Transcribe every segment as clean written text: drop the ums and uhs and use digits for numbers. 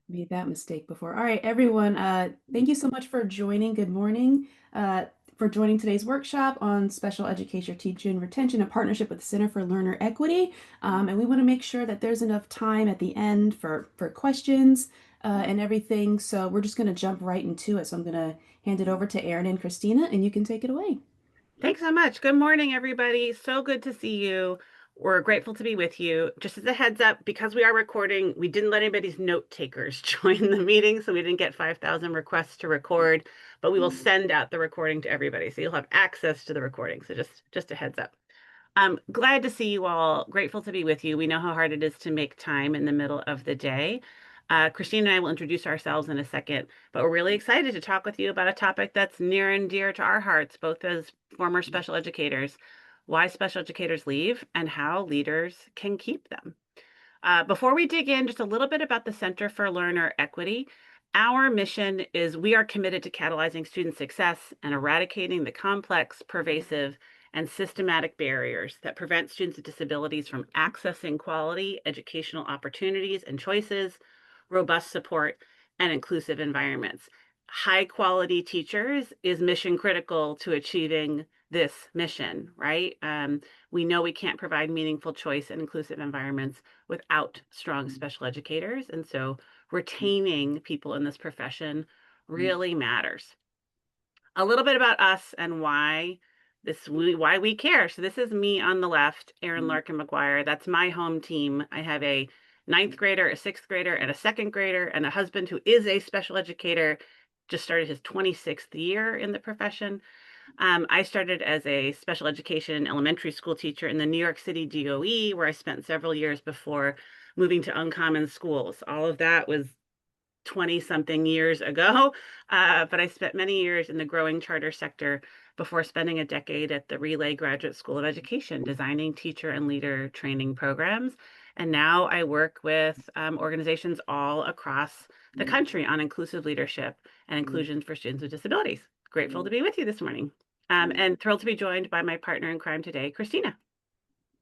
Made that mistake before. All right, everyone, thank you so much for joining. Good morning. For joining today's workshop on special education teaching retention in partnership with the Center for Learner Equity. And we want to make sure that there's enough time at the end for questions and everything. So we're just going to jump right into it. So I'm going to hand it over to Erin and Christina, and you can take it away. Thanks so much. Good morning, everybody. So good to see you. We're grateful to be with you. Just as a heads up, because we are recording, we didn't let anybody's note takers join the meeting, so we didn't get 5,000 requests to record, but we will send out the recording to everybody, so you'll have access to the recording. So just a heads up. I'm glad to see you all. Grateful to be with you. We know how hard it is to make time in the middle of the day. Christine and I will introduce ourselves in a second, but we're really excited to talk with you about a topic that's near and dear to our hearts, both as former special educators, why special educators leave and how leaders can keep them. Before we dig in, just a little bit about the Center for Learner Equity. Our mission is we are committed to catalyzing student success and eradicating the complex, pervasive, and systematic barriers that prevent students with disabilities from accessing quality educational opportunities and choices, robust support, and inclusive environments. High quality teachers is mission critical to achieving this mission, right? We know we can't provide meaningful choice and inclusive environments without strong special educators. And so retaining people in this profession really matters. A little bit about us and why we care. So this is me on the left, Erin Larkin McGuire. That's my home team. I have a ninth grader, a sixth grader, and a second grader, and a husband who is a special educator, just started his 26th year in the profession. I started as a special education elementary school teacher in the New York City DOE, where I spent several years before moving to Uncommon Schools. All of that was 20 something years ago, but I spent many years in the growing charter sector before spending a decade at the Relay Graduate School of Education, designing teacher and leader training programs. And now I work with organizations all across the country on inclusive leadership and inclusion for students with disabilities. Grateful to be with you this morning. And thrilled to be joined by my partner in crime today, Christina.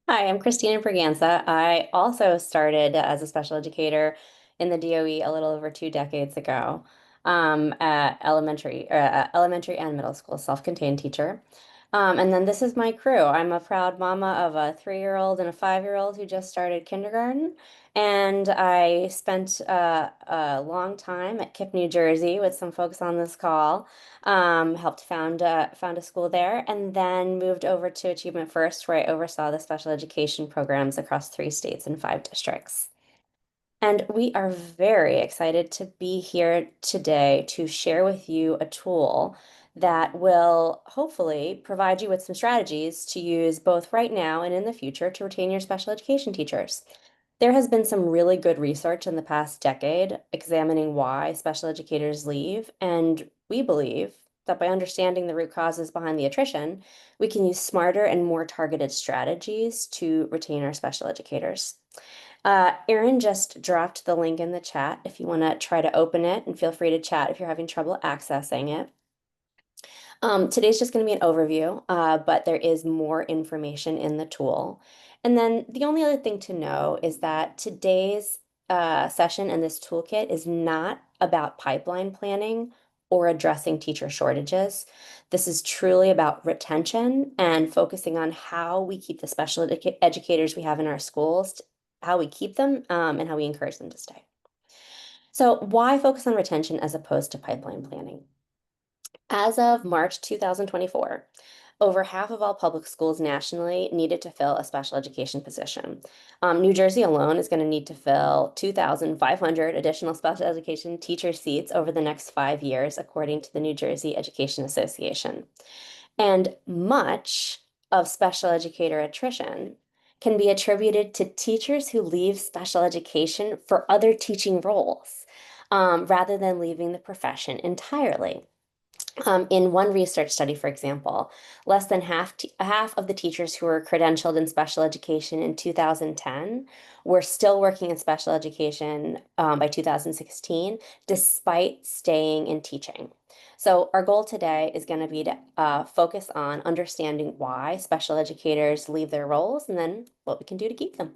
Hi, I'm Christina Braganza. I also started as a special educator in the DOE a little over 2 decades ago, at elementary and middle school, self-contained teacher. And then this is my crew. I'm a proud mama of a 3-year-old and a 5-year-old who just started kindergarten. And I spent a long time at KIPP, New Jersey with some folks on this call, helped found a school there, and then moved over to Achievement First, where I oversaw the special education programs across 3 states and 5 districts. And we are very excited to be here today to share with you a tool that will hopefully provide you with some strategies to use both right now and in the future to retain your special education teachers. There has been some really good research in the past decade examining why special educators leave, and we believe that by understanding the root causes behind the attrition, we can use smarter and more targeted strategies to retain our special educators. Erin just dropped the link in the chat if you want to try to open it, and feel free to chat if you're having trouble accessing it. Today's just going to be an overview, but there is more information in the tool. And then the only other thing to know is that today's session and this toolkit is not about pipeline planning or addressing teacher shortages. This is truly about retention and focusing on how we keep the special educators we have in our schools, how we keep them, and how we encourage them to stay. So why focus on retention as opposed to pipeline planning? As of March 2024, over half of all public schools nationally needed to fill a special education position. New Jersey alone is going to need to fill 2,500 additional special education teacher seats over the next 5 years, according to the New Jersey Education Association. And much of special educator attrition can be attributed to teachers who leave special education for other teaching roles, rather than leaving the profession entirely. In one research study, for example, less than half of the teachers who were credentialed in special education in 2010 were still working in special education by 2016, despite staying in teaching. So our goal today is going to be to focus on understanding why special educators leave their roles and then what we can do to keep them.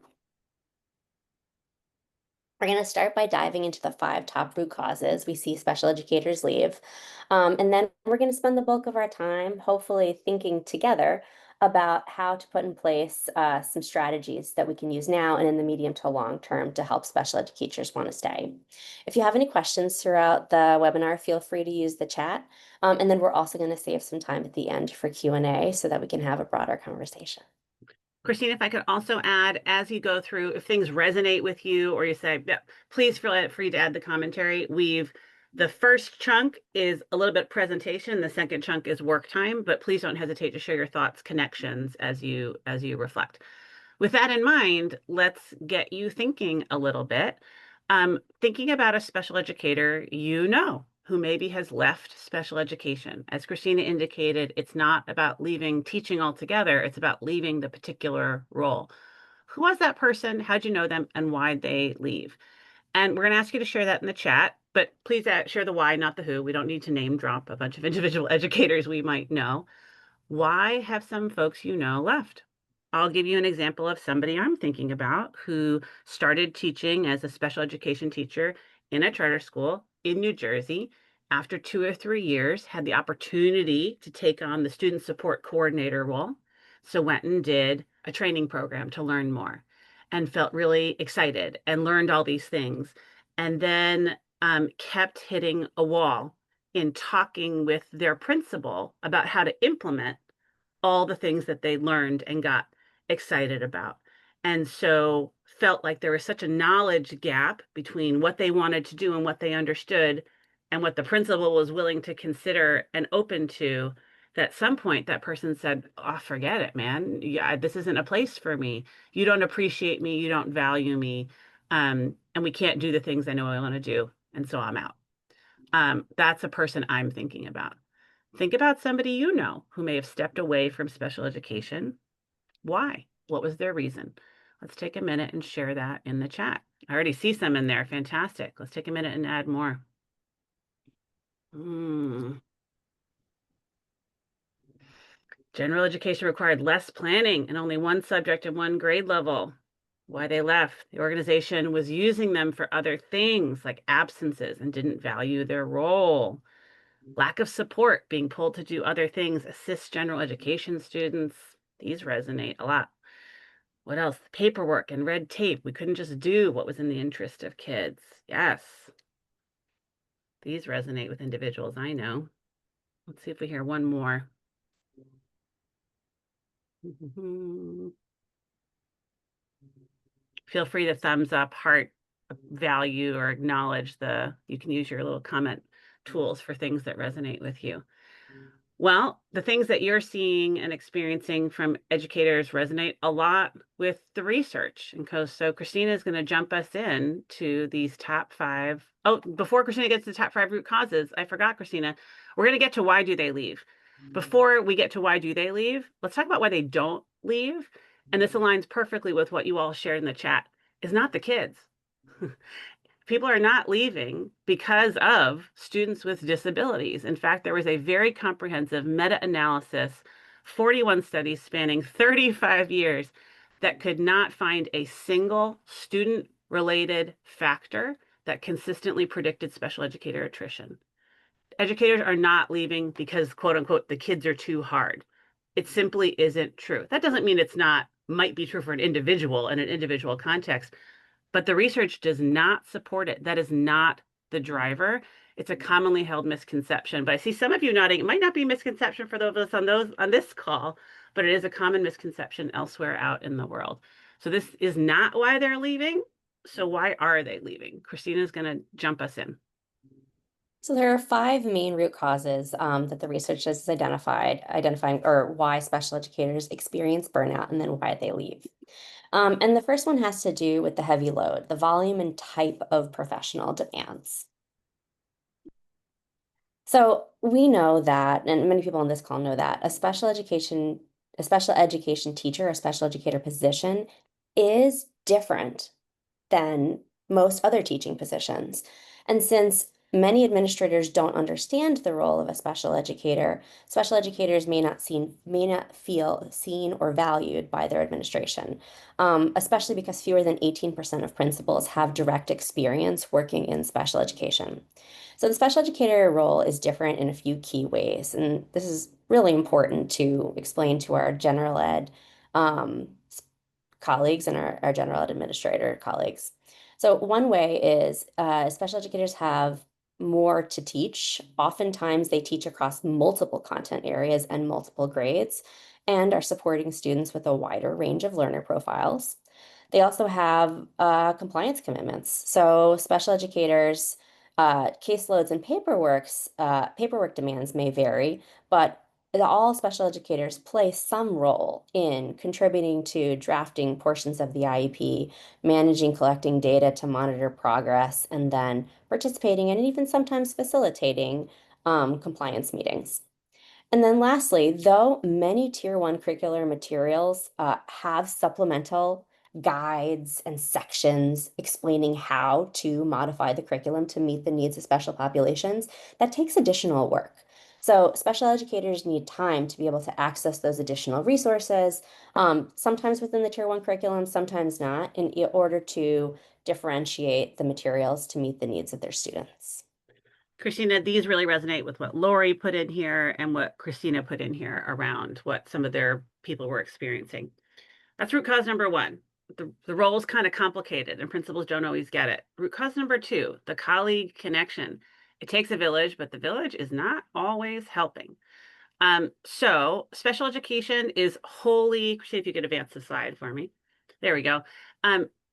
We're going to start by diving into the 5 top root causes we see special educators leave. And then we're going to spend the bulk of our time, hopefully, thinking together about how to put in place some strategies that we can use now and in the medium to long term to help special ed teachers want to stay. If you have any questions throughout the webinar, feel free to use the chat. And then we're also going to save some time at the end for Q&A so that we can have a broader conversation. Christine, if I could also add, as you go through, if things resonate with you or you say, yeah, please feel free to add the commentary. The first chunk is a little bit presentation. The second chunk is work time, but please don't hesitate to share your thoughts, connections as you reflect. With that in mind, let's get you thinking a little bit. Thinking about a special educator who maybe has left special education. As Christina indicated, it's not about leaving teaching altogether, it's about leaving the particular role. Who was that person? How'd you know them? And why'd they leave? And we're going to ask you to share that in the chat, but please share the why, not the who. We don't need to name drop a bunch of individual educators we might know. Why have some folks left? I'll give you an example of somebody I'm thinking about who started teaching as a special education teacher in a charter school in New Jersey. After 2 or 3 years, had the opportunity to take on the student support coordinator role. So went and did a training program to learn more and felt really excited and learned all these things. And then kept hitting a wall in talking with their principal about how to implement all the things that they learned and got excited about. And so felt like there was such a knowledge gap between what they wanted to do and what they understood and what the principal was willing to consider and open to, that at some point that person said, oh, forget it, man. Yeah, this isn't a place for me. You don't appreciate me. You don't value me. And we can't do the things I know I want to do. And so I'm out. That's a person I'm thinking about. Think about somebody you know who may have stepped away from special education. Why? What was their reason? Let's take a minute and share that in the chat. I already see some in there. Fantastic. Let's take a minute and add more. General education required less planning and only one subject and one grade level. Why they left? The organization was using them for other things like absences and didn't value their role. Lack of support, being pulled to do other things, assist general education students. These resonate a lot. What else? Paperwork and red tape. We couldn't just do what was in the interest of kids. Yes. These resonate with individuals I know. Let's see if we hear one more. Feel free to thumbs up, heart, value, or acknowledge you can use your little comment tools for things that resonate with you. Well, the things that you're seeing and experiencing from educators resonate a lot with the research. And so Christina is going to jump us in to these top 5. Oh, before Christina gets to the top 5 root causes, I forgot, Christina, we're going to get to why do they leave. Before we get to why do they leave, let's talk about why they don't leave. And this aligns perfectly with what you all shared in the chat, is not the kids. People are not leaving because of students with disabilities. In fact, there was a very comprehensive meta-analysis, 41 studies spanning 35 years, that could not find a single student-related factor that consistently predicted special educator attrition. Educators are not leaving because, quote unquote, the kids are too hard. It simply isn't true. That doesn't mean might be true for an individual in an individual context, but the research does not support it. That is not the driver. It's a commonly held misconception. But I see some of you nodding. It might not be a misconception for those of us on this call, but it is a common misconception elsewhere out in the world. So this is not why they're leaving. So why are they leaving? Christina's going to jump us in. So there are 5 main root causes that the research has identifying or why special educators experience burnout and then why they leave. And the first one has to do with the heavy load, the volume and type of professional demands. So we know that, and many people on this call know that, a special education teacher, a special educator position is different than most other teaching positions. And since many administrators don't understand the role of a special educator. Special educators may not feel seen or valued by their administration, especially because fewer than 18% of principals have direct experience working in special education. So the special educator role is different in a few key ways, and this is really important to explain to our general ed um, colleagues and our general ed administrator colleagues. So one way is special educators have more to teach. Oftentimes they teach across multiple content areas and multiple grades and are supporting students with a wider range of learner profiles. They also have compliance commitments. So special educators, caseloads and paperwork demands may vary, but all special educators play some role in contributing to drafting portions of the IEP, managing collecting data to monitor progress, and then participating and even sometimes facilitating compliance meetings. And then lastly, though many tier one curricular materials have supplemental guides and sections explaining how to modify the curriculum to meet the needs of special populations, that takes additional work. So special educators need time to be able to access those additional resources, sometimes within the tier one curriculum, sometimes not, in order to differentiate the materials to meet the needs of their students. Christina, these really resonate with what Lori put in here and what Christina put in here around what some of their people were experiencing. That's root cause number one. The role is kind of complicated and principals don't always get it. Root cause number two, the colleague connection. It takes a village, but the village is not always helping. So special education is wholly, see if you could advance the slide for me. There we go.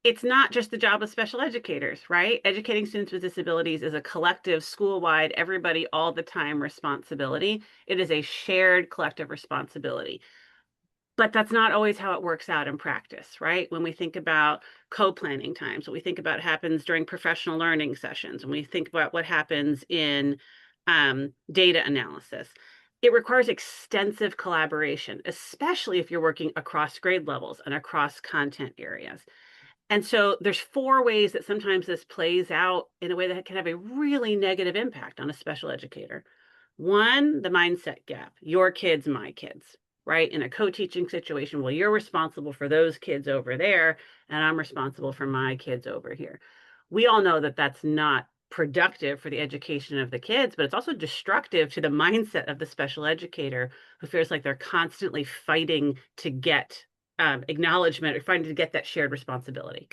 It's not just the job of special educators, right? Educating students with disabilities is a collective, school-wide, everybody all the time responsibility. It is a shared collective responsibility. But that's not always how it works out in practice, right? When we think about co-planning times, what we think about happens during professional learning sessions, when we think about what happens in data analysis, it requires extensive collaboration, especially if you're working across grade levels and across content areas. And so there's four ways that sometimes this plays out in a way that can have a really negative impact on a special educator. One, the mindset gap, your kids, my kids, right? In a co-teaching situation, well, you're responsible for those kids over there, and I'm responsible for my kids over here. We all know that that's not productive for the education of the kids, but it's also destructive to the mindset of the special educator who feels like they're constantly fighting to get acknowledgement or fighting to get that shared responsibility.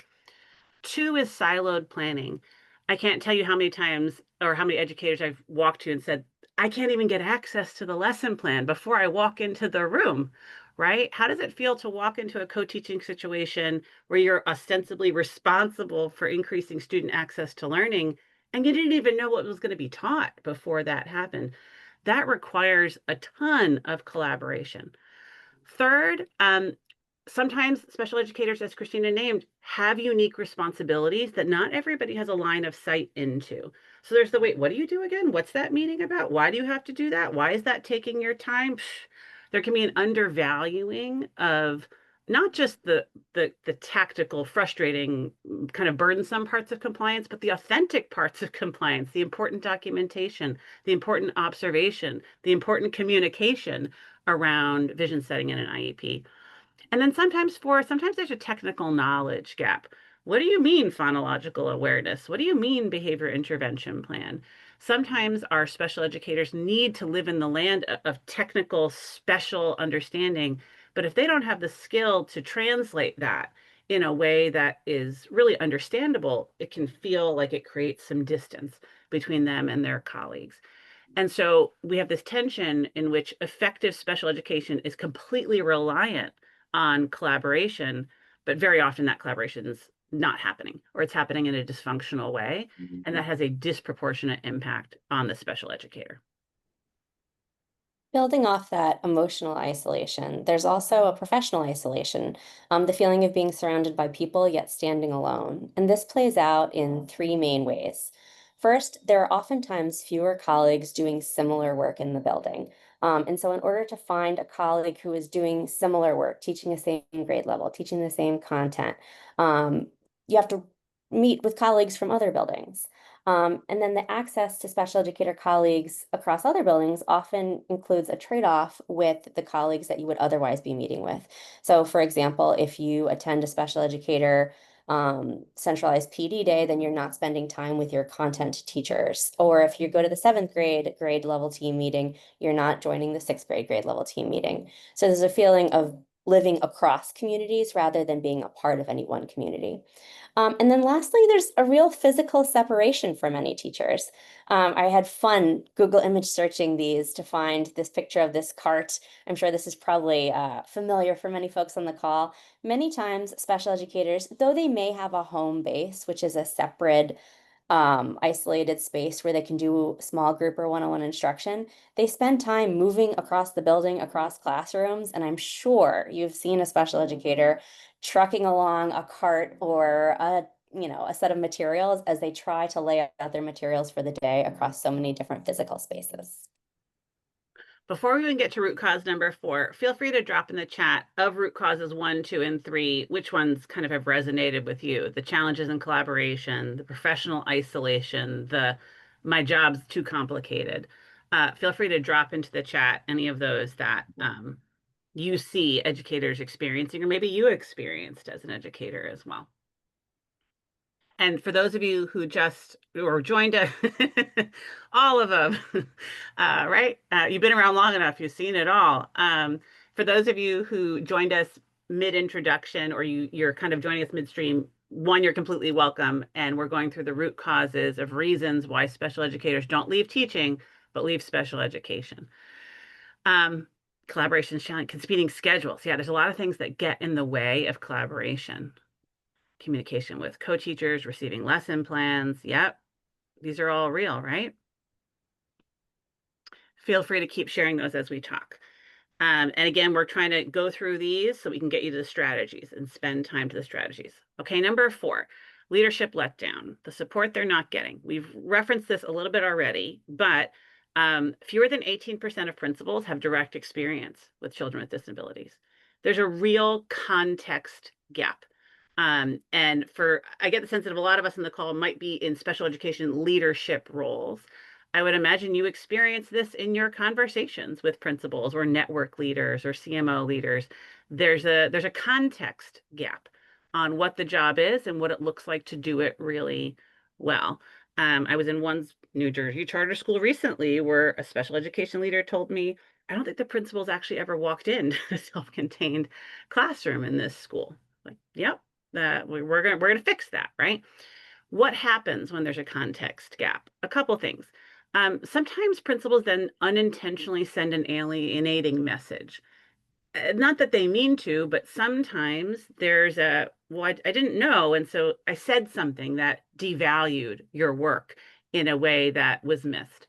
Two is siloed planning. I can't tell you how many times or how many educators I've walked to and said, I can't even get access to the lesson plan before I walk into the room, right? How does it feel to walk into a co-teaching situation where you're ostensibly responsible for increasing student access to learning and you didn't even know what was going to be taught before that happened? That requires a ton of collaboration. Third, sometimes special educators, as Christina named, have unique responsibilities that not everybody has a line of sight into. So there's the wait, what do you do again? What's that meeting about? Why do you have to do that? Why is that taking your time? There can be an undervaluing of not just the tactical, frustrating, kind of burdensome parts of compliance, but the authentic parts of compliance, the important documentation, the important observation, the important communication around vision setting in an IEP. And then sometimes there's a technical knowledge gap. What do you mean phonological awareness? What do you mean behavior intervention plan? Sometimes our special educators need to live in the land of technical special understanding, but if they don't have the skill to translate that in a way that is really understandable, it can feel like it creates some distance between them and their colleagues. And so we have this tension in which effective special education is completely reliant on collaboration, but very often that collaboration is not happening or it's happening in a dysfunctional way. And that has a disproportionate impact on the special educator. Building off that emotional isolation, there's also a professional isolation, the feeling of being surrounded by people yet standing alone. And this plays out in three main ways. First, there are oftentimes fewer colleagues doing similar work in the building. And so, in order to find a colleague who is doing similar work, teaching the same grade level, teaching the same content, you have to meet with colleagues from other buildings. And then the access to special educator colleagues across other buildings often includes a trade-off with the colleagues that you would otherwise be meeting with. So, for example, if you attend a special educator centralized PD day, then you're not spending time with your content teachers. Or if you go to the seventh grade level team meeting, you're not joining the sixth grade level team meeting. So there's a feeling of living across communities rather than being a part of any one community. And then lastly, there's a real physical separation for many teachers. I had fun Google image searching these to find this picture of this cart. I'm sure this is probably familiar for many folks on the call. Many times, special educators, though they may have a home base, which is a separate isolated space where they can do small group or one-on-one instruction, they spend time moving across the building, across classrooms, and I'm sure you've seen a special educator trucking along a cart or a set of materials as they try to lay out their materials for the day across so many different physical spaces. Before we even get to root cause number 4, feel free to drop in the chat of root causes 1, 2, and 3, which ones kind of have resonated with you. The challenges in collaboration, the professional isolation, the my job's too complicated. Feel free to drop into the chat any of those that you see educators experiencing, or maybe you experienced as an educator as well. And for those of you who just or joined us, all of them, right? You've been around long enough, you've seen it all. For those of you who joined us mid-introduction, or you're kind of joining us midstream, one, you're completely welcome. And we're going through the root causes of reasons why special educators don't leave teaching, but leave special education. Collaboration is challenging, competing schedules. Yeah, there's a lot of things that get in the way of collaboration. Communication with co-teachers, receiving lesson plans. Yep, these are all real, right? Feel free to keep sharing those as we talk. And again, we're trying to go through these so we can get you to the strategies and spend time to the strategies. Okay, number 4, leadership letdown, the support they're not getting. We've referenced this a little bit already, but fewer than 18% of principals have direct experience with children with disabilities. There's a real context gap. And I get the sense that a lot of us in the call might be in special education leadership roles. I would imagine you experience this in your conversations with principals or network leaders or CMO leaders. There's a context gap on what the job is and what it looks like to do it really well. I was in one New Jersey charter school recently where a special education leader told me, I don't think the principal's actually ever walked in a self-contained classroom in this school. Like, yep, that we're gonna fix that, right? What happens when there's a context gap? A couple things. Sometimes principals then unintentionally send an alienating message. Not that they mean to, but sometimes there's well, I didn't know, and so I said something that devalued your work in a way that was missed.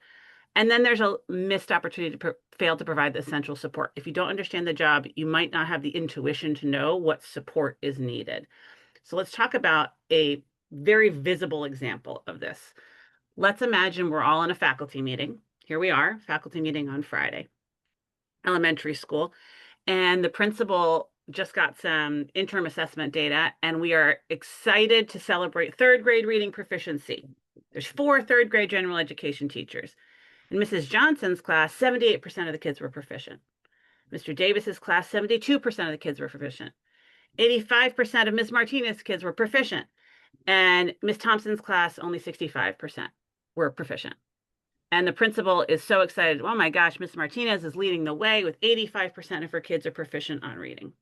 And then there's a missed opportunity to fail to provide the essential support. If you don't understand the job, you might not have the intuition to know what support is needed. So let's talk about a very visible example of this. Let's imagine we're all in a faculty meeting. Here we are, faculty meeting on Friday, elementary school, and the principal just got some interim assessment data, and we are excited to celebrate third grade reading proficiency. There's 4 third grade general education teachers. In Mrs. Johnson's class, 78% of the kids were proficient. Mr. Davis's class, 72% of the kids were proficient. 85% of Ms. Martinez's kids were proficient. And Ms. Thompson's class, only 65% were proficient. And the principal is so excited. Oh my gosh, Ms. Martinez is leading the way with 85% of her kids are proficient on reading.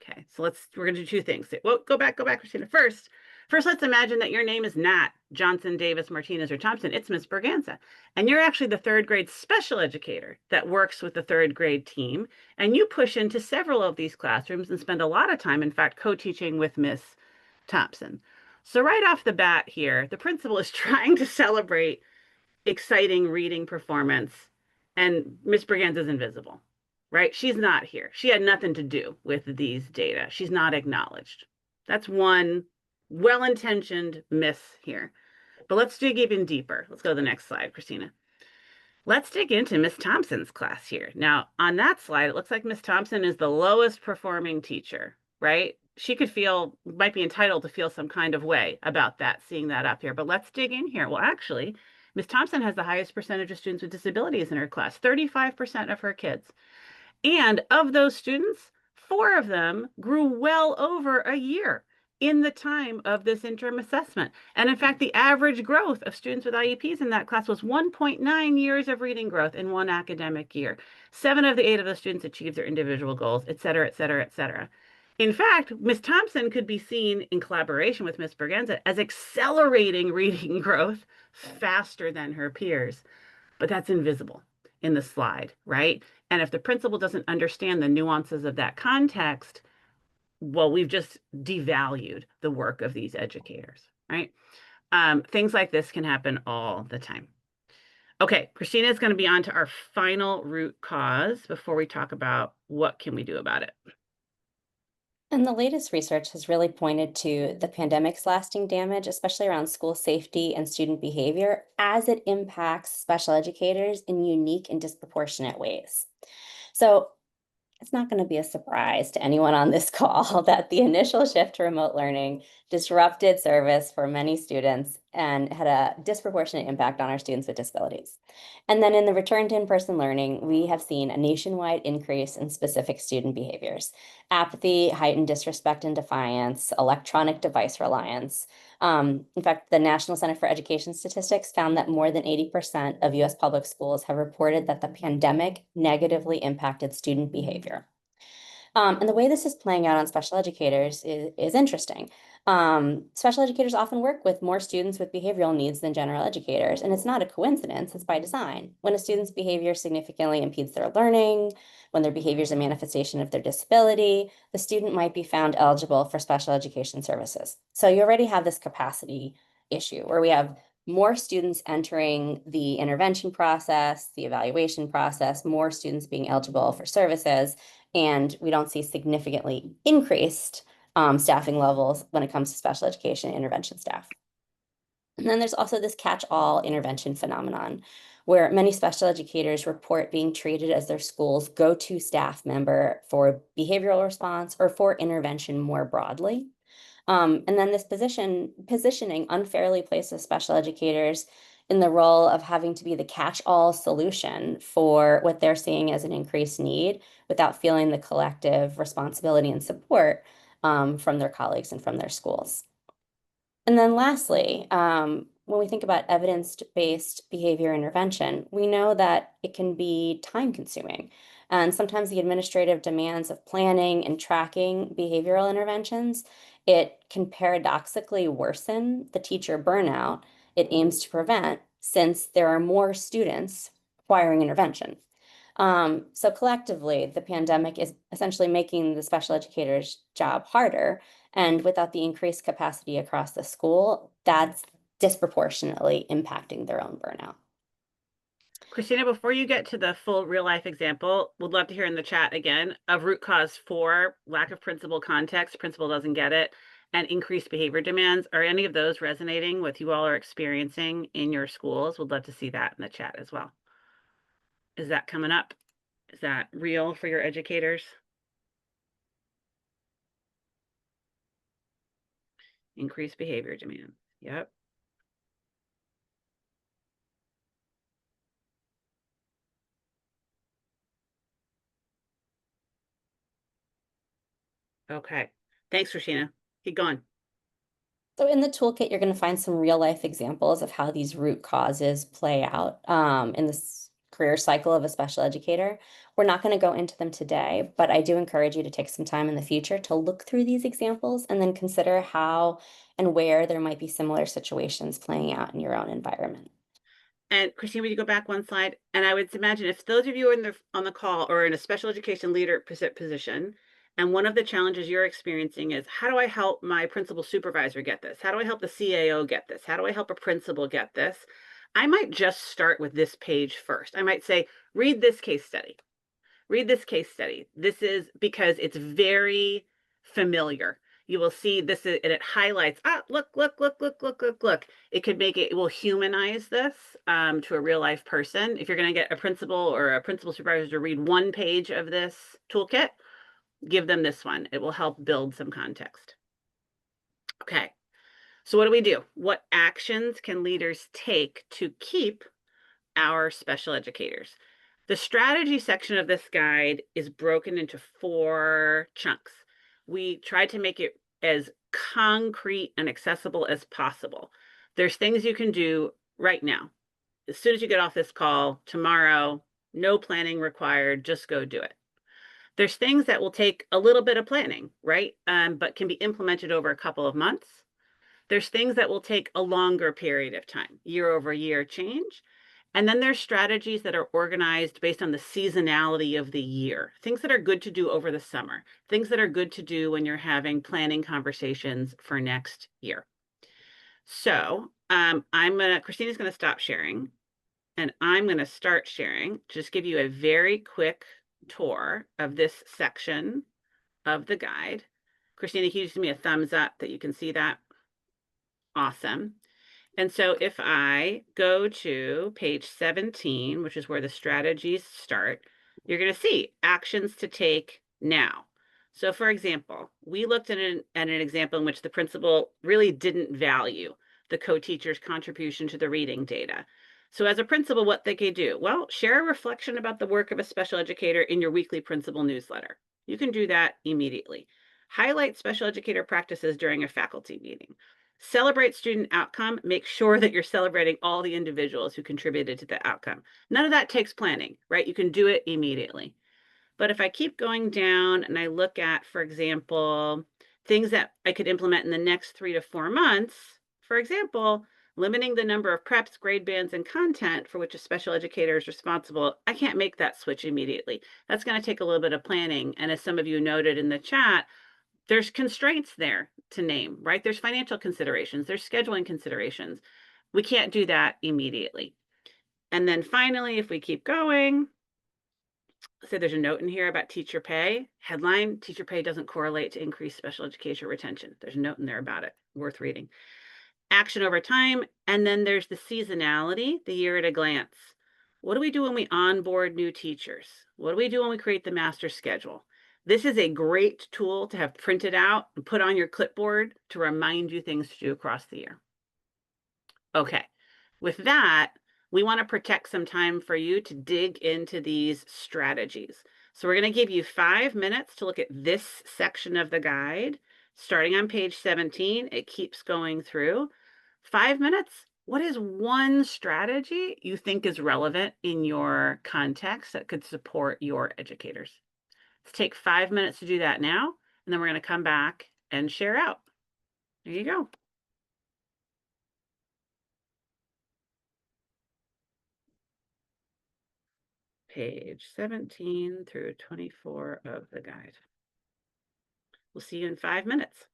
Okay, so we're going to do 2 things. Well, go back, Christina. First, let's imagine that your name is not Johnson, Davis, Martinez, or Thompson. It's Ms. Berganza. And you're actually the third grade special educator that works with the third grade team. And you push into several of these classrooms and spend a lot of time, in fact, co-teaching with Ms. Thompson. So right off the bat here, the principal is trying to celebrate exciting reading performance, and Ms. Berganza is invisible, right? She's not here. She had nothing to do with these data. She's not acknowledged. That's one well-intentioned miss here. But let's dig even deeper. Let's go to the next slide, Christina. Let's dig into Miss Thompson's class here. Now, on that slide, it looks like Miss Thompson is the lowest performing teacher, right? she could feel, might be entitled to feel some kind of way about that, seeing that up here. But let's dig in here. Well, actually, Ms. Thompson has the highest percentage of students with disabilities in her class, 35% of her kids. And of those students, 4 of them grew well over a year in the time of this interim assessment. And in fact, the average growth of students with IEPs in that class was 1.9 years of reading growth in one academic year. 7 of the 8 of those students achieved their individual goals, et cetera, et cetera, et cetera. In fact, Ms. Thompson could be seen in collaboration with Ms. Bergenza as accelerating reading growth faster than her peers, but that's invisible in the slide, right? And if the principal doesn't understand the nuances of that context, well, we've just devalued the work of these educators, right? Things like this can happen all the time. Okay, Christina is going to be on to our final root cause before we talk about what can we do about it. And the latest research has really pointed to the pandemic's lasting damage, especially around school safety and student behavior, as it impacts special educators in unique and disproportionate ways. So it's not going to be a surprise to anyone on this call that the initial shift to remote learning disrupted service for many students and had a disproportionate impact on our students with disabilities. And then in the return to in-person learning, we have seen a nationwide increase in specific student behaviors: apathy, heightened disrespect and defiance, electronic device reliance. In fact, the National Center for Education Statistics found that more than 80% of US public schools have reported that the pandemic negatively impacted student behavior. And the way this is playing out on special educators is interesting. Special educators often work with more students with behavioral needs than general educators, and it's not a coincidence, it's by design. When a student's behavior significantly impedes their learning, when their behavior is a manifestation of their disability, the student might be found eligible for special education services. So you already have this capacity issue where we have more students entering the intervention process, the evaluation process, more students being eligible for services, and we don't see significantly increased staffing levels when it comes to special education intervention staff. And then there's also this catch-all intervention phenomenon, where many special educators report being treated as their school's go-to staff member for behavioral response or for intervention more broadly. And then this positioning unfairly places special educators in the role of having to be the catch-all solution for what they're seeing as an increased need without feeling the collective responsibility and support from their colleagues and from their schools. And then lastly, when we think about evidence-based behavior intervention, we know that it can be time consuming. And sometimes the administrative demands of planning and tracking behavioral interventions, it can paradoxically worsen the teacher burnout it aims to prevent, since there are more students requiring intervention. So collectively, the pandemic is essentially making the special educator's job harder. And without the increased capacity across the school, that's disproportionately impacting their own burnout. Christina, before you get to the full real life example, would love to hear in the chat again of root cause 4, lack of principal context, principal doesn't get it, and increased behavior demands. Are any of those resonating with you all are experiencing in your schools? Would love to see that in the chat as well. Is that coming up? Is that real for your educators? Increased behavior demands. Yep. Okay. Thanks, Christina. Keep going. So in the toolkit, you're going to find some real life examples of how these root causes play out in this career cycle of a special educator. We're not going to go into them today, but I do encourage you to take some time in the future to look through these examples and then consider how and where there might be similar situations playing out in your own environment. And Christine, would you go back one slide? And I would imagine if those of you in on the call or in a special education leader position, and one of the challenges you're experiencing is, how do I help my principal supervisor get this? How do I help the CAO get this? How do I help a principal get this? I might just start with this page first. I might say, read this case study. Read this case study. This is because it's very familiar. You will see this is, and it highlights, look. It could make it will humanize this to a real life person. If you're going to get a principal or a principal supervisor to read one page of this toolkit, give them this one. It will help build some context. Okay, so what do we do? What actions can leaders take to keep our special educators? The strategy section of this guide is broken into 4 chunks. We tried to make it as concrete and accessible as possible. There's things you can do right now. As soon as you get off this call, tomorrow, no planning required, just go do it. There's things that will take a little bit of planning, right? But can be implemented over a couple of months. There's things that will take a longer period of time, year over year change. And then there's strategies that are organized based on the seasonality of the year, things that are good to do over the summer, things that are good to do when you're having planning conversations for next year. So Christina's gonna stop sharing and I'm gonna start sharing, just give you a very quick tour of this section of the guide. Christina, can you just give me a thumbs up that you can see that? Awesome. And so if I go to page 17, which is where the strategies start, you're going to see actions to take now. So for example, we looked at an example in which the principal really didn't value the co-teacher's contribution to the reading data. So as a principal, what they could do? Well, share a reflection about the work of a special educator in your weekly principal newsletter. You can do that immediately. Highlight special educator practices during a faculty meeting. Celebrate student outcome. Make sure that you're celebrating all the individuals who contributed to the outcome. None of that takes planning, right? You can do it immediately. But if I keep going down and I look at, for example, things that I could implement in the next 3 to 4 months, for example, limiting the number of preps, grade bands, and content for which a special educator is responsible, I can't make that switch immediately. That's going to take a little bit of planning. And as some of you noted in the chat, there's constraints there to name, right? There's financial considerations, there's scheduling considerations. We can't do that immediately. And then finally, if we keep going, so there's a note in here about teacher pay. Headline, teacher pay doesn't correlate to increased special education retention. There's a note in there about it, worth reading. Action over time, and then there's the seasonality, the year at a glance. What do we do when we onboard new teachers? What do we do when we create the master schedule? This is a great tool to have printed out and put on your clipboard to remind you things to do across the year. Okay, with that, we want to protect some time for you to dig into these strategies. So we're going to give you 5 minutes to look at this section of the guide. Starting on page 17, it keeps going through. 5 minutes. What is one strategy you think is relevant in your context that could support your educators? Let's take 5 minutes to do that now, and then we're going to come back and share out. There you go. Page 17 through 24 of the guide. We'll see you in 5 minutes.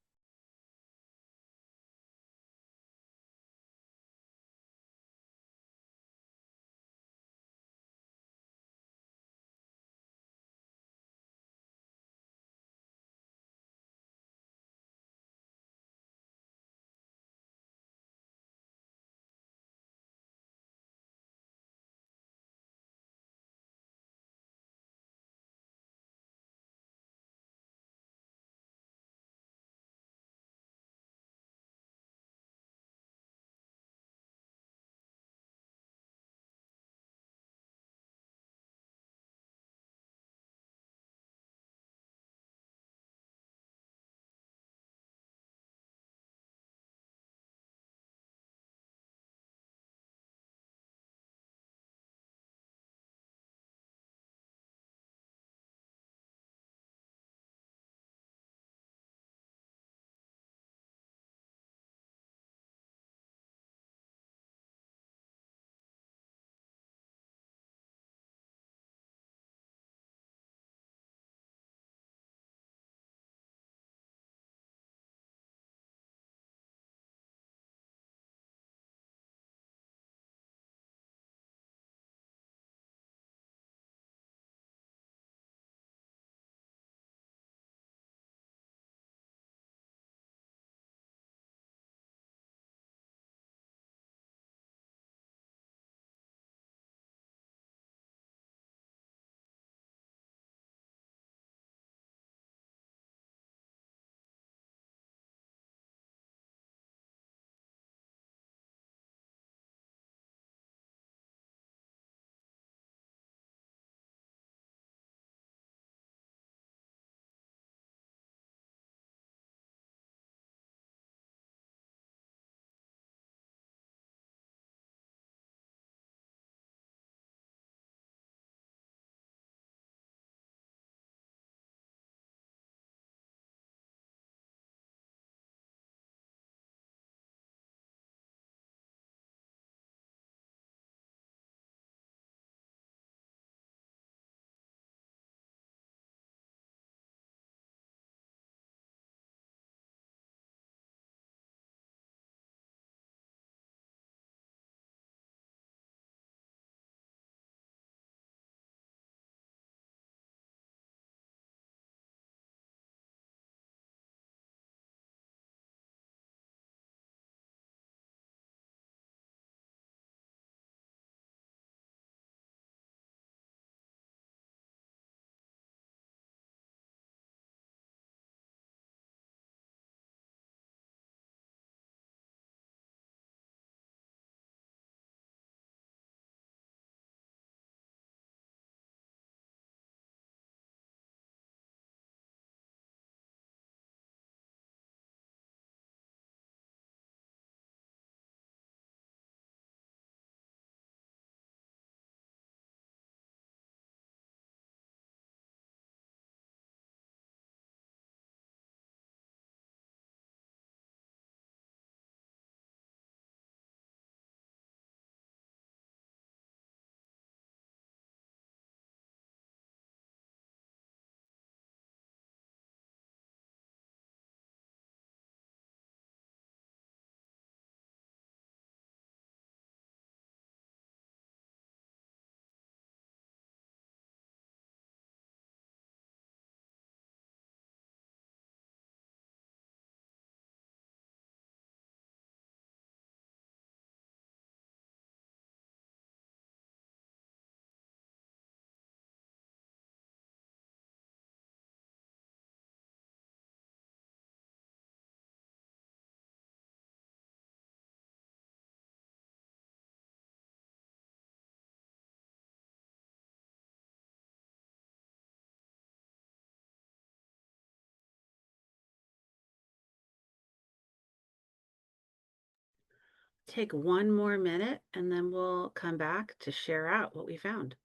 take one more minute and then we'll come back to share out what we found.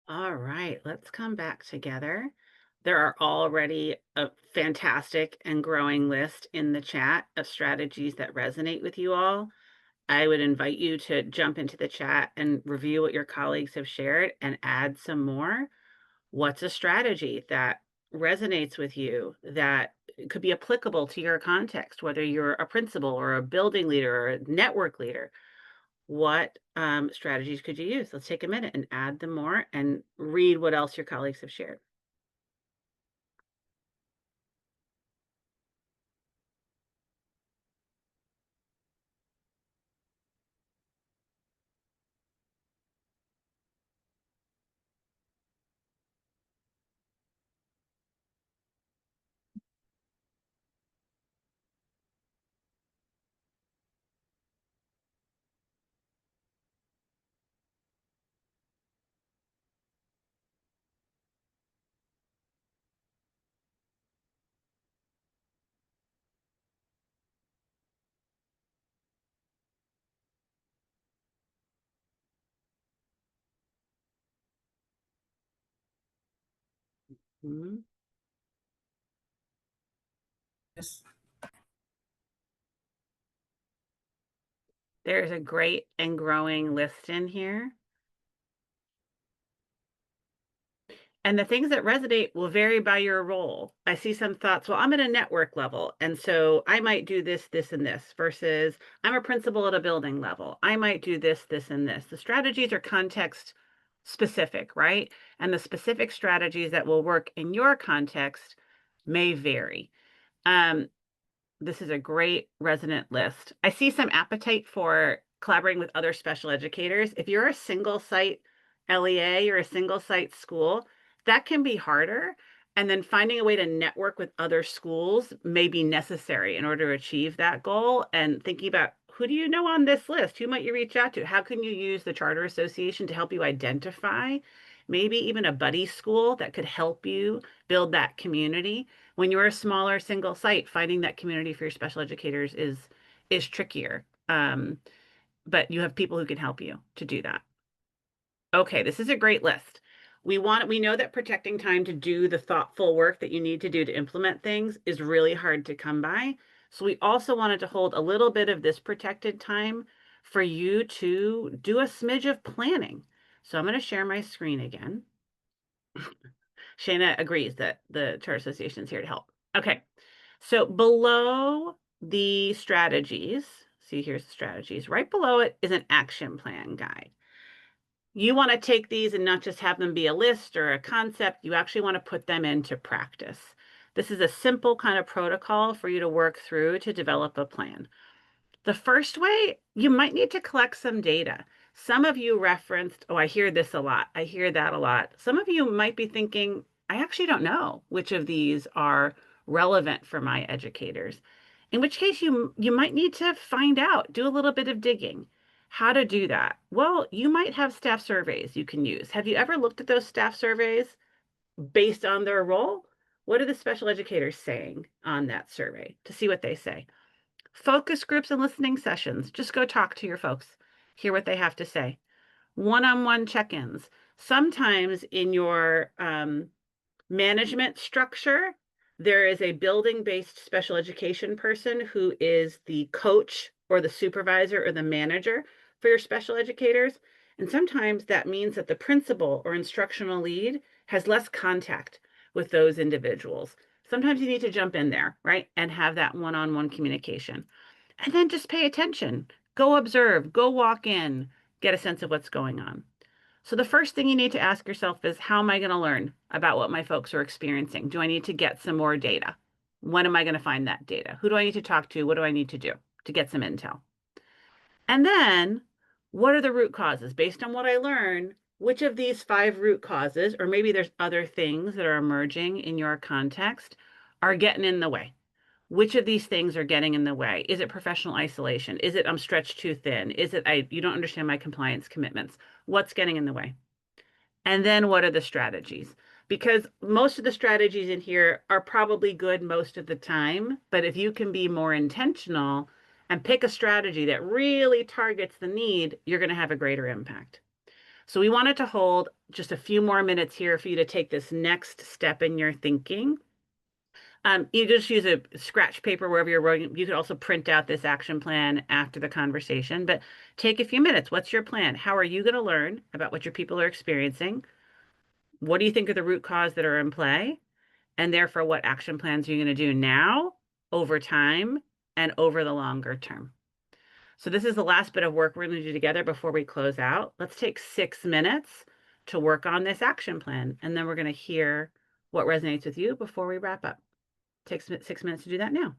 All right, let's come back together. There are already a fantastic and growing list in the chat of strategies that resonate with you all. I would invite you to jump into the chat and review what your colleagues have shared and add some more. What's a strategy that resonates with you that could be applicable to your context, whether you're a principal or a building leader or a network leader? What strategies could you use? Let's take a minute and add them more and read what else your colleagues have shared. Mhm. Yes. There's a great and growing list in here. And the things that resonate will vary by your role. I see some thoughts, well, I'm at a network level, and so I might do this, this, and this, versus I'm a principal at a building level. I might do this, this, and this. The strategies are context specific, right? And the specific strategies that will work in your context may vary. Um, this is a great resonant list. I see some appetite for collaborating with other special educators. If you're a single site LEA or a single site school, that can be harder. And then finding a way to network with other schools may be necessary in order to achieve that goal. And thinking about who do you know on this list? Who might you reach out to? How can you use the Charter Association to help you identify maybe even a buddy school that could help you build that community? When you're a smaller single site, finding that community for your special educators is trickier. But you have people who can help you to do that. Okay, this is a great list. We know that protecting time to do the thoughtful work that you need to do to implement things is really hard to come by. So we also wanted to hold a little bit of this protected time for you to do a smidge of planning. So I'm going to share my screen again. Shayna agrees that the Charter Association is here to help. Okay, so below the strategies, see here's the strategies. Right below it is an action plan guide. You want to take these and not just have them be a list or a concept. You actually want to put them into practice. This is a simple kind of protocol for you to work through to develop a plan. The first way, you might need to collect some data. Some of you referenced, oh, I hear this a lot. I hear that a lot. Some of you might be thinking, I actually don't know which of these are relevant for my educators. In which case you might need to find out, do a little bit of digging. How to do that? Well, you might have staff surveys you can use. Have you ever looked at those staff surveys based on their role? What are the special educators saying on that survey to see what they say? Focus groups and listening sessions. Just go talk to your folks, hear what they have to say. One-on-one check-ins. Sometimes in your management structure, there is a building-based special education person who is the coach or the supervisor or the manager for your special educators. And sometimes that means that the principal or instructional lead has less contact with those individuals. Sometimes you need to jump in there, right? And have that one-on-one communication. And then just pay attention. Go observe, go walk in, get a sense of what's going on. So the first thing you need to ask yourself is, how am I going to learn about what my folks are experiencing? Do I need to get some more data? When am I going to find that data? Who do I need to talk to? What do I need to do to get some intel? And then, what are the root causes? Based on what I learn, which of these 5 root causes, or maybe there's other things that are emerging in your context, are getting in the way? Which of these things are getting in the way? Is it professional isolation? Is it I'm stretched too thin? Is it you don't understand my compliance commitments? What's getting in the way? And then what are the strategies? Because most of the strategies in here are probably good most of the time, but if you can be more intentional and pick a strategy that really targets the need, you're going to have a greater impact. So we wanted to hold just a few more minutes here for you to take this next step in your thinking. You just use a scratch paper wherever you're working. You could also print out this action plan after the conversation, but take a few minutes. What's your plan? How are you going to learn about what your people are experiencing? What do you think are the root cause that are in play? And therefore, what action plans are you going to do now, over time, and over the longer term? So this is the last bit of work we're going to do together before we close out. Let's take 6 minutes to work on this action plan, and then we're going to hear what resonates with you before we wrap up. Take 6 minutes to do that now.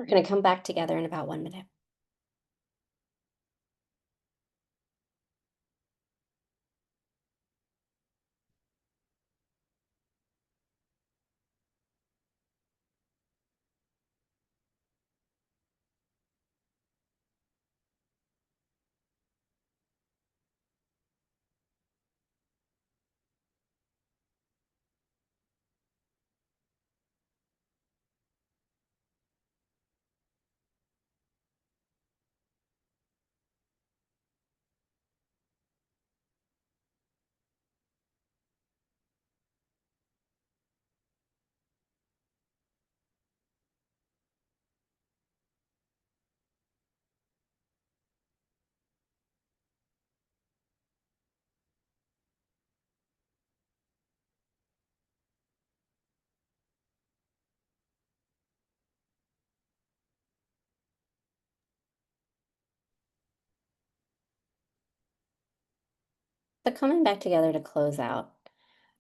We're going to come back together in about 1 minute. So coming back together to close out,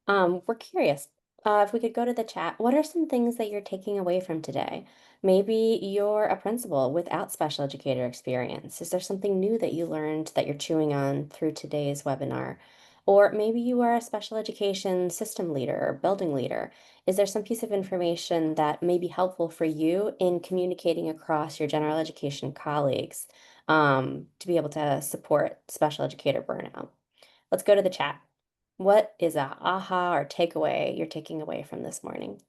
we're curious, if we could go to the chat, what are some things that you're taking away from today? Maybe you're a principal without special educator experience. Is there something new that you learned that you're chewing on through today's webinar? Or maybe you are a special education system leader or building leader. Is there some piece of information that may be helpful for you in communicating across your general education colleagues, to be able to support special educator burnout? Let's go to the chat. What is a aha or takeaway you're taking away from this morning?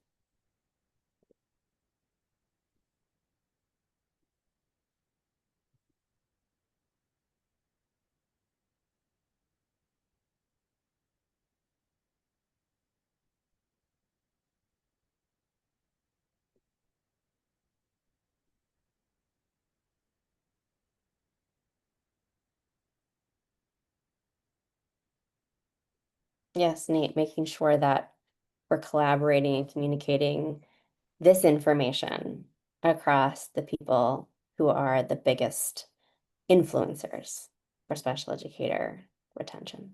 Yes, Nate, making sure that we're collaborating and communicating this information across the people who are the biggest influencers for special educator retention.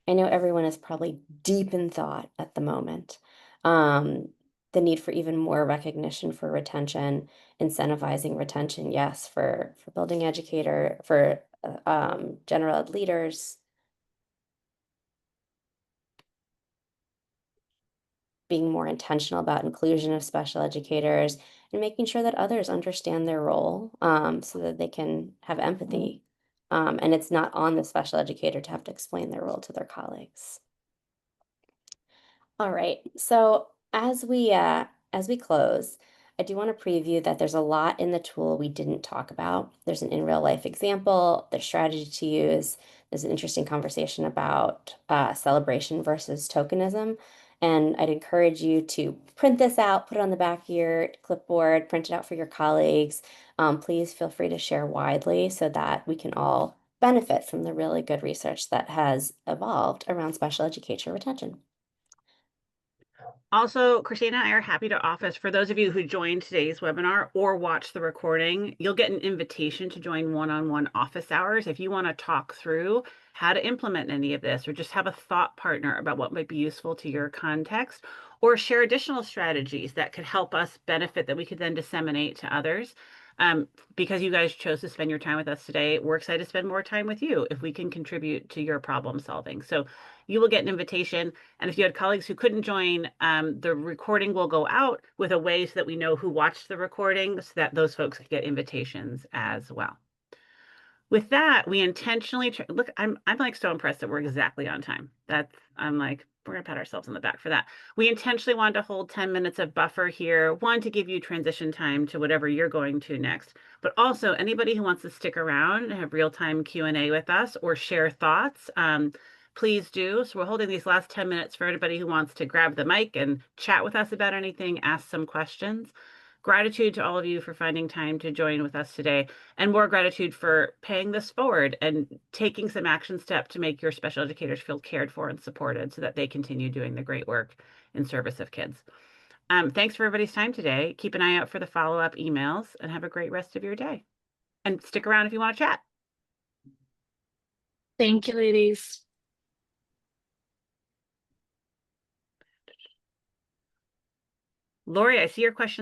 I know everyone is probably deep in thought at the moment. The need for even more recognition for retention, incentivizing retention, yes, for building educator, for general ed leaders, being more intentional about inclusion of special educators, and making sure that others understand their role, so that they can have empathy. And it's not on the special educator to have to explain their role to their colleagues. All right. So as we close, I do want to preview that there's a lot in the tool we didn't talk about. There's an in real life example, there's strategy to use, there's an interesting conversation about celebration versus tokenism. And I'd encourage you to print this out, put it on the back of your clipboard, print it out for your colleagues. Please feel free to share widely so that we can all benefit from the really good research that has evolved around special education retention. Also, Christina and I are happy to office for those of you who joined today's webinar or watch the recording. You'll get an invitation to join one-on-one office hours if you want to talk through how to implement any of this or just have a thought partner about what might be useful to your context or share additional strategies that could help us benefit that we could then disseminate to others. Because you guys chose to spend your time with us today, we're excited to spend more time with you if we can contribute to your problem solving. So you will get an invitation. And if you had colleagues who couldn't join, the recording will go out with a way so that we know who watched the recording so that those folks could get invitations as well. With that, we intentionally look, I'm like so impressed that we're exactly on time. I'm like, we're gonna pat ourselves on the back for that. We intentionally wanted to hold 10 minutes of buffer here, one to give you transition time to whatever you're going to next, but also anybody who wants to stick around and have real-time Q&A with us or share thoughts, please do. So we're holding these last 10 minutes for anybody who wants to grab the mic and chat with us about anything, ask some questions. Gratitude to all of you for finding time to join with us today, and more gratitude for paying this forward and taking some action step to make your special educators feel cared for and supported so that they continue doing the great work in service of kids. Thanks for everybody's time today. Keep an eye out for the follow-up emails and have a great rest of your day. And stick around if you want to chat. Thank you, ladies. Lori, I see your question.